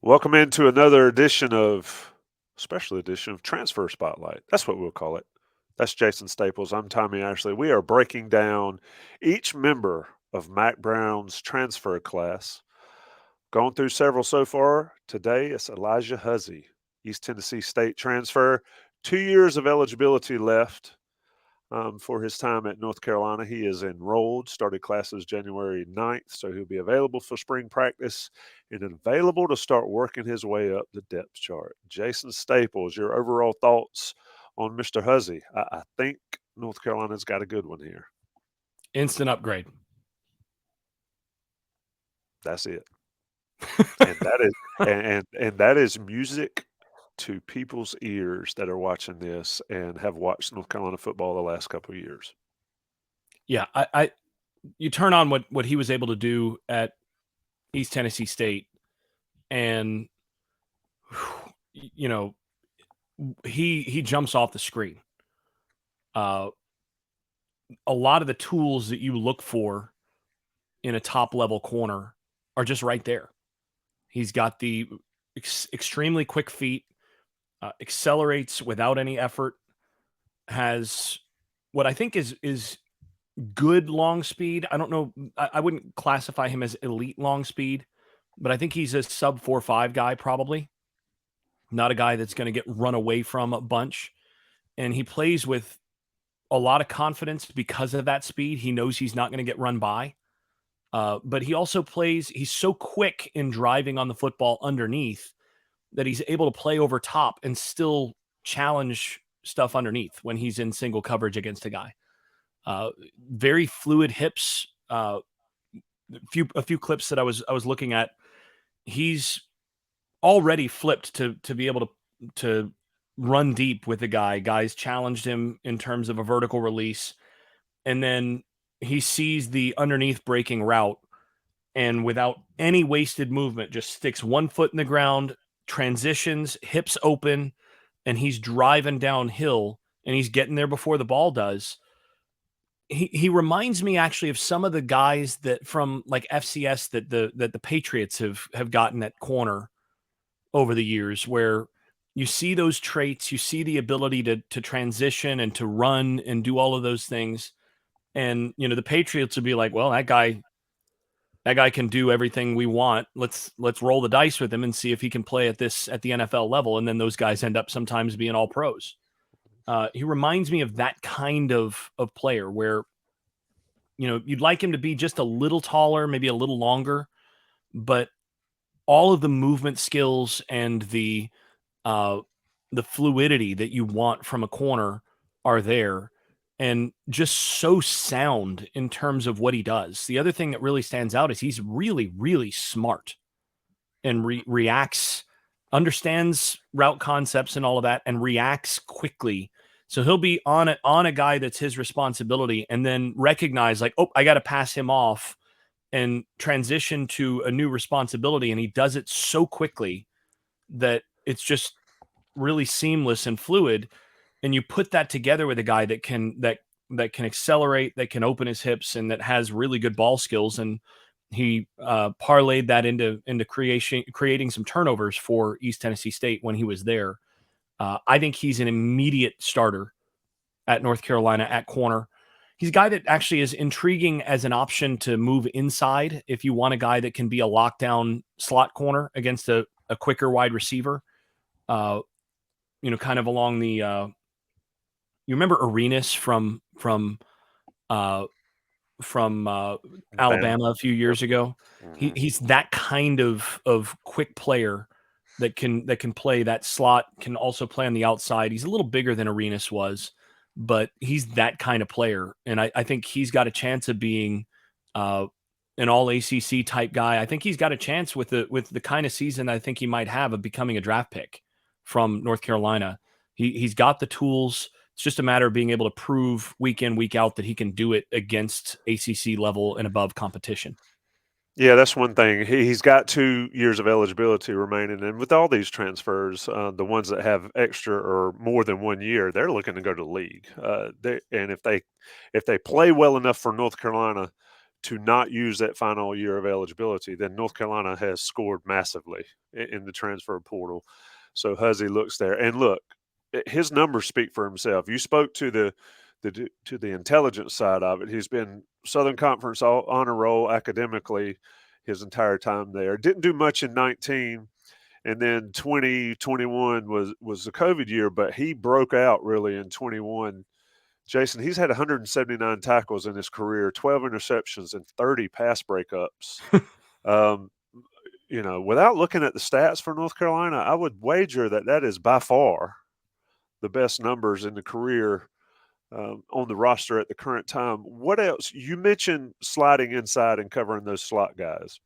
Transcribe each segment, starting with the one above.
Welcome into another special edition of Transfer Spotlight. That's what we'll call it. That's Jason Staples. I'm Tommy Ashley. We are breaking down each member of Mack Brown's transfer class. Gone through several so far. Today it's Alijah Huzzie, East Tennessee State transfer. 2 years of eligibility left for his time at North Carolina. He is enrolled, started classes January 9th, so he'll be available for spring practice and available to start working his way up the depth chart. Jason Staples, your overall thoughts on Mr. Hussey? I think North Carolina's got a good one here. Instant upgrade. That's it. And that is and that is music to people's ears that are watching this and have watched North Carolina football the last couple of years. Yeah, I you turn on what he was able to do at East Tennessee State, and you know he jumps off the screen. Uh, a lot of the tools that you look for in a top level corner are just right there. He's got the extremely quick feet, accelerates without any effort, has what I think is good long speed. I don't know. I wouldn't classify him as elite long speed, but I think he's a sub 4.5 guy, probably. Not a guy that's going to get run away from a bunch. And he plays with a lot of confidence because of that speed. He knows he's not going to get run by. But he also he's so quick in driving on the football underneath that he's able to play over top and still challenge stuff underneath when he's in single coverage against a guy. Very fluid hips. A few clips that I was looking at. He's already flipped to be able to run deep with the guy. Guys challenged him in terms of a vertical release, and then he sees the underneath breaking route, and without any wasted movement, just sticks one foot in the ground, transitions, hips open, and he's driving downhill, and he's getting there before the ball does. He reminds me actually of some of the guys that from like FCS that the Patriots have gotten at corner over the years, where you see those traits, you see the ability to transition and to run and do all of those things. And the Patriots would be like, well, that guy can do everything we want. Let's roll the dice with him and see if he can play at the NFL level. And then those guys end up sometimes being all pros. He reminds me of that kind of player where, you'd like him to be just a little taller, maybe a little longer, but all of the movement skills and the fluidity that you want from a corner are there, and just so sound in terms of what he does. The other thing that really stands out is he's really, really smart and reacts, understands route concepts and all of that, and reacts quickly. So he'll be on a guy that's his responsibility, and then recognize like, oh, I got to pass him off and transition to a new responsibility. And he does it so quickly that it's just really seamless and fluid. And you put that together with a guy that can accelerate, that can open his hips, and that has really good ball skills. And he parlayed that into creating some turnovers for East Tennessee State when he was there. I think he's an immediate starter at North Carolina at corner. He's a guy that actually is intriguing as an option to move inside if you want a guy that can be a lockdown slot corner against a quicker wide receiver. Kind of along the you remember Arenas from Alabama a few years ago? He's that kind of quick player that can play that slot, can also play on the outside. He's a little bigger than Arenas was, but he's that kind of player. And I think he's got a chance of being an all ACC type guy. I think he's got a chance with the kind of season I think he might have of becoming a draft pick from North Carolina. He's got the tools. It's just a matter of being able to prove week in, week out that he can do it against ACC level and above competition. Yeah, that's one thing. He's got 2 years of eligibility remaining, and with all these transfers, the ones that have extra or more than 1 year, they're looking to go to the league. And if they play well enough for North Carolina to not use that final year of eligibility, then North Carolina has scored massively in the transfer portal. So Huzzie looks there, and look, his numbers speak for himself. You spoke to the intelligence side of it. He's been Southern Conference honor roll academically his entire time there. Didn't do much in 19, and then 2021 was the COVID year, but he broke out really in 21. Jason, he's had 179 tackles in his career, 12 interceptions, and 30 pass breakups. um, without looking at the stats for North Carolina, I would wager that is by far the best numbers in the career on the roster at the current time. What else? You mentioned sliding inside and covering those slot guys,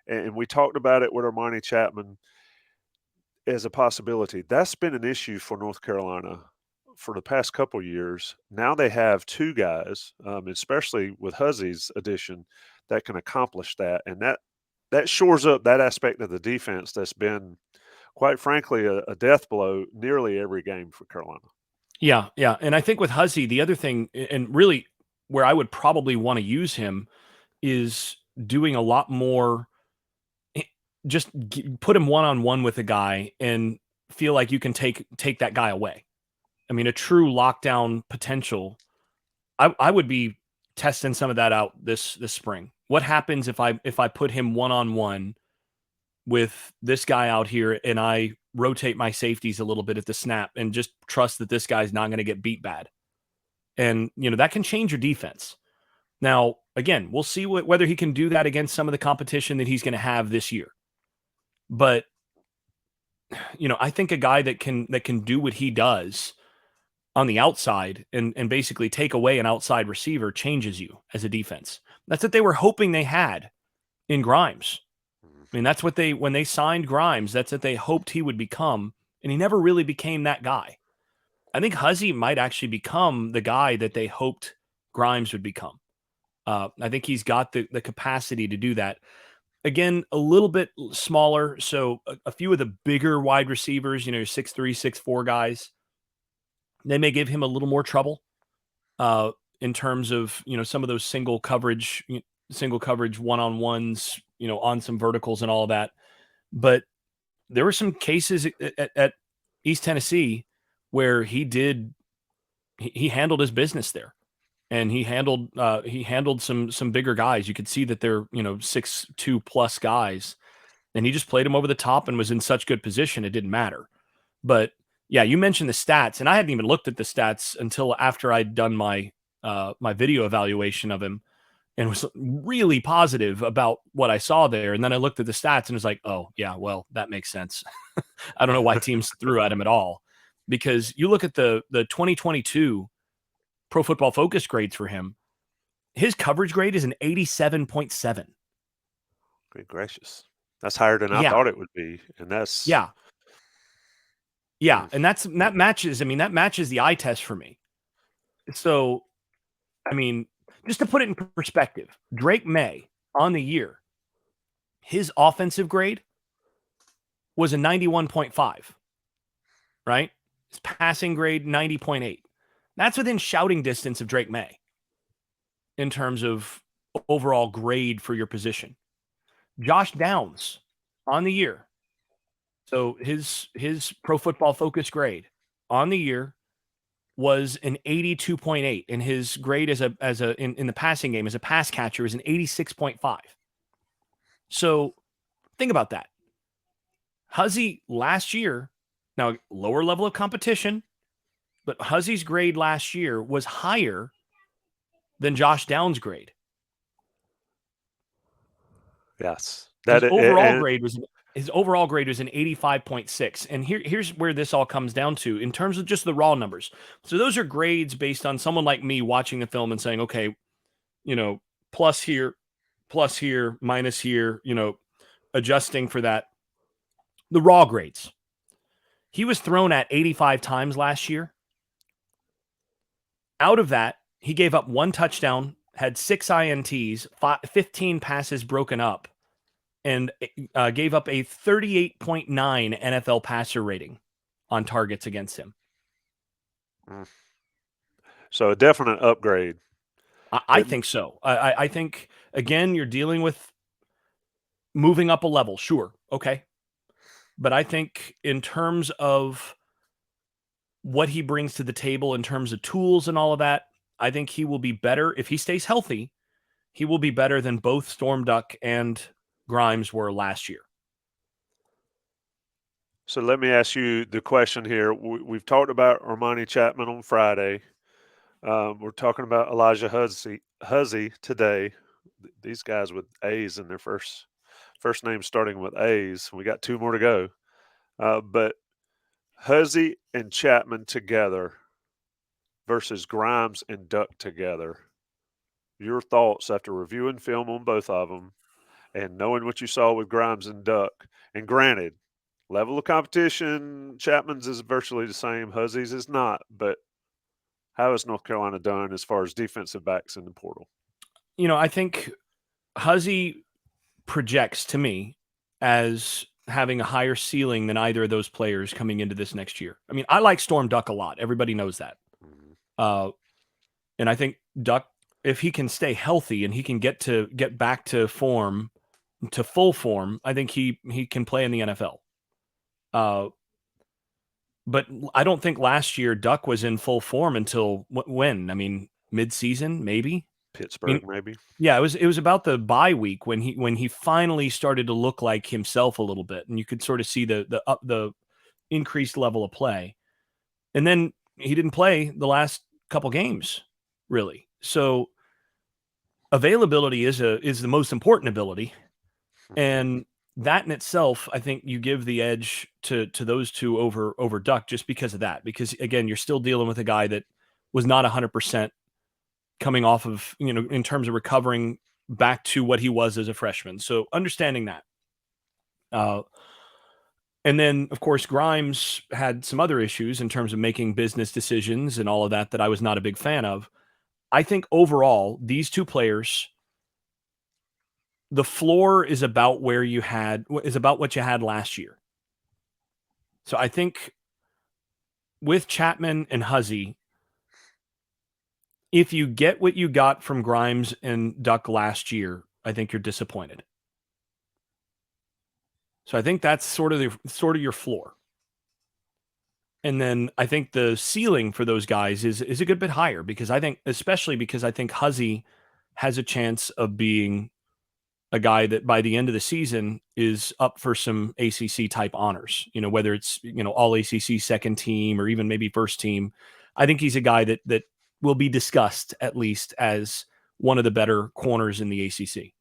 and we talked about it with Armani Chapman as a possibility. That's been an issue for North Carolina for the past couple years. Now they have two guys, especially with Huzzie's addition, that can accomplish that, and that shores up that aspect of the defense that's been, quite frankly, a death blow nearly every game for Carolina. Yeah, yeah, and I think with Hussey, the other thing, and really where I would probably want to use him is doing a lot more. Just put him one-on-one with a guy and feel like you can take that guy away. I mean, a true lockdown potential. I would be testing some of that out this spring. What happens if I put him one-on-one with this guy out here and I rotate my safeties a little bit at the snap and just trust that this guy's not going to get beat bad? And that can change your defense. Now, again, we'll see whether he can do that against some of the competition that he's going to have this year. But I think a guy that can do what he does on the outside and basically take away an outside receiver changes you as a defense. That's what they were hoping they had in Grimes. I mean, that's what when they signed Grimes, that's what they hoped he would become, and he never really became that guy. I think Huzzie might actually become the guy that they hoped Grimes would become. I think he's got the capacity to do that. Again, a little bit smaller, so a few of the bigger wide receivers, 6'3", 6'4" guys, they may give him a little more trouble in terms of, some of those single coverage one-on-ones, on some verticals and all of that. But there were some cases at East Tennessee where he handled his business there. And he handled some bigger guys. You could see that they're 6'2" plus guys, and he just played them over the top and was in such good position it didn't matter. But yeah, you mentioned the stats, and I hadn't even looked at the stats until after I'd done my my video evaluation of him, and was really positive about what I saw there. And then I looked at the stats and was like, oh yeah, well that makes sense. I don't know why teams threw at him at all, because you look at the 2022 Pro Football Focus grades for him. His coverage grade is an 87.7. Good gracious. That's higher than I thought it would be. And that's yeah. And that matches the eye test for me. So, I mean, just to put it in perspective, Drake May on the year, his offensive grade was a 91.5, right? His passing grade, 90.8. That's within shouting distance of Drake May in terms of overall grade for your position. Josh Downs on the year. So his Pro Football Focus grade on the year was an 82.8, and his grade in the passing game as a pass catcher is an 86.5. So think about that. Huzzie last year, now lower level of competition, but Huzzie's grade last year was higher than Josh Downs' grade. Yes. His overall grade was an 85.6. And here's where this all comes down to in terms of just the raw numbers. So those are grades based on someone like me watching the film and saying, okay, plus here, minus here, adjusting for that. The raw grades. He was thrown at 85 times last year. Out of that, he gave up 1 touchdown, had 6 INTs, 15 passes broken up, and gave up a 38.9 NFL passer rating on targets against him. So a definite upgrade I think so. I think, again, you're dealing with moving up a level. Sure. Okay. But I think in terms of what he brings to the table in terms of tools and all of that, I think he will be better if he stays healthy. He will be better than both Storm Duck and Grimes were last year. So let me ask you the question here. We've talked about Armani Chapman on Friday. We're talking about Elijah Huzzie today. These guys with A's in their first name starting with A's. We got two more to go. But Huzzie and Chapman together versus Grimes and Duck together. Your thoughts after reviewing film on both of them and knowing what you saw with Grimes and Duck. And granted, level of competition, Chapman's is virtually the same. Huzzie's is not. But how has North Carolina done as far as defensive backs in the portal? I think Hussey projects to me as having a higher ceiling than either of those players coming into this next year. I mean, I like Storm Duck a lot. Everybody knows that. Mm-hmm. And I think Duck, if he can stay healthy and he can get back to form, to full form, I think he can play in the NFL. But I don't think last year Duck was in full form until when? I mean, mid-season, maybe. Pittsburgh, maybe. Yeah, it was about the bye week when he finally started to look like himself a little bit, and you could sort of see the increased level of play. And then he didn't play the last couple games, really. So availability is the most important ability, and that in itself, I think you give the edge to those two over Duck just because of that. Because again, you're still dealing with a guy that was not 100% coming off of, in terms of recovering back to what he was as a freshman. So understanding that. And then, of course, Grimes had some other issues in terms of making business decisions and all of that I was not a big fan of. I think overall, these two players, the floor is about what you had last year. So I think with Chapman and Huzzie, if you get what you got from Grimes and Duck last year, I think you're disappointed. So I think that's sort of your floor. And then I think the ceiling for those guys is a good bit higher especially because I think Hussey has a chance of being a guy that by the end of the season is up for some ACC type honors, whether it's, all ACC second team or even maybe first team. I think he's a guy that will be discussed at least as one of the better corners in the ACC.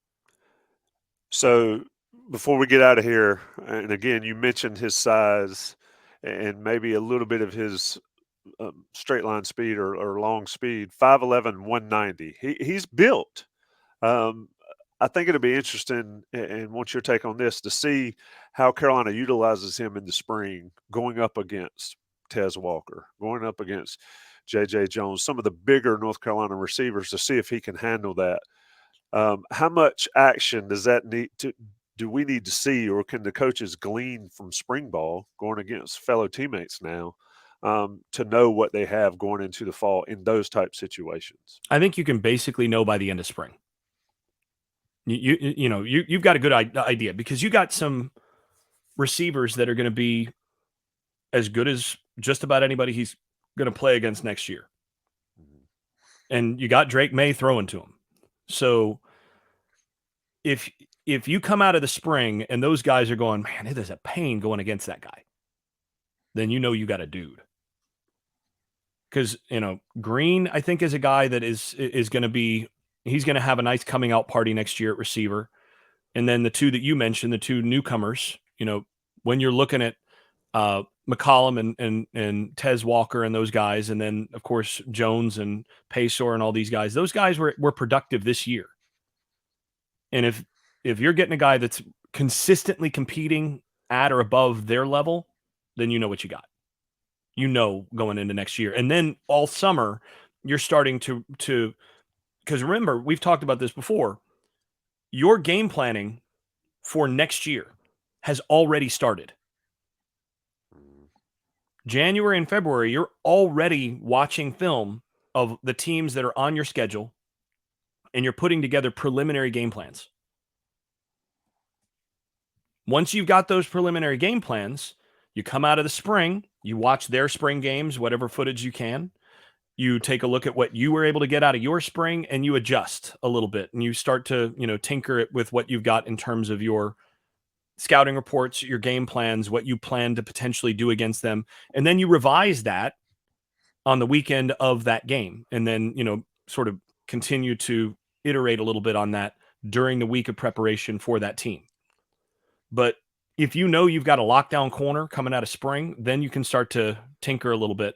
So before we get out of here, and again, you mentioned his size and maybe a little bit of his straight line speed or long speed, 5'11", 190. He's built. I think it'll be interesting, and want your take on this, to see how Carolina utilizes him in the spring, going up against Tez Walker, going up against J.J. Jones, some of the bigger North Carolina receivers, to see if he can handle that. How much action do we need to see, or can the coaches glean from spring ball going against fellow teammates now to know what they have going into the fall in those type situations? I think you can basically know by the end of spring. You've got a good idea because you got some receivers that are going to be as good as just about anybody he's going to play against next year. And you got Drake May throwing to him. So if you come out of the spring and those guys are going, man, it is a pain going against that guy, then you got a dude. Because, Green, I think, is a guy that is going to be, he's going to have a nice coming out party next year at receiver. And then the two that you mentioned, the two newcomers, when you're looking at McCollum and Tez Walker and those guys, and then, of course, Jones and Paysor and all these guys, those guys were productive this year. And if you're getting a guy that's consistently competing at or above their level, then you know what you got. Going into next year. And then all summer, you're starting to because remember, we've talked about this before. Your game planning for next year has already started. January and February, you're already watching film of the teams that are on your schedule and you're putting together preliminary game plans. Once you've got those preliminary game plans, you come out of the spring, you watch their spring games, whatever footage you can. You take a look at what you were able to get out of your spring and you adjust a little bit and you start to, tinker it with what you've got in terms of your scouting reports, your game plans, what you plan to potentially do against them. And then you revise that on the weekend of that game. And then, sort of continue to iterate a little bit on that during the week of preparation for that team. But if you've got a lockdown corner coming out of spring, then you can start to tinker a little bit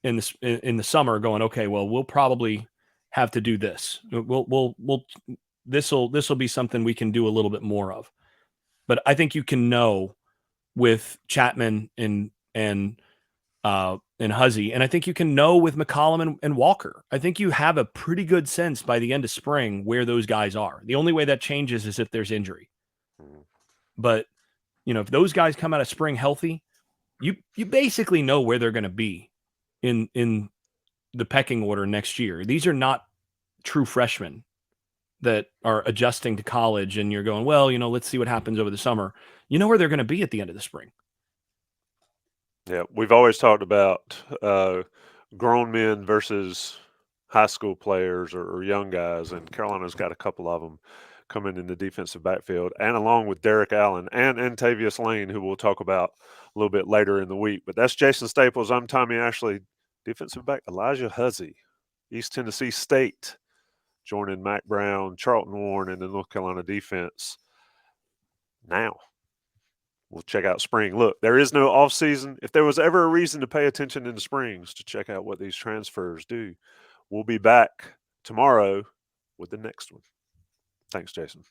in the summer, going, okay, well, we'll probably have to do this. This'll be something we can do a little bit more of. But I think you can know with Chapman and Hussey, and I think you can know with McCollum and Walker. I think you have a pretty good sense by the end of spring where those guys are. The only way that changes is if there's injury. But if those guys come out of spring healthy, you basically know where they're going to be in the pecking order next year. These are not true freshmen that are adjusting to college and you're going, well, let's see what happens over the summer. You know where they're going to be at the end of the spring. Yeah, we've always talked about grown men versus high school players or young guys, and Carolina's got a couple of them coming in the defensive backfield, and along with Derek Allen and Tavius Lane, who we'll talk about a little bit later in the week. But that's Jason Staples. I'm Tommy Ashley. Defensive back Alijah Huzzie, East Tennessee State, joining Mack Brown, Charlton Warren in the North Carolina defense. Now, we'll check out spring. Look, there is no off season. If there was ever a reason to pay attention in the springs to check out what these transfers do, we'll be back tomorrow with the next one. Thanks, Jason.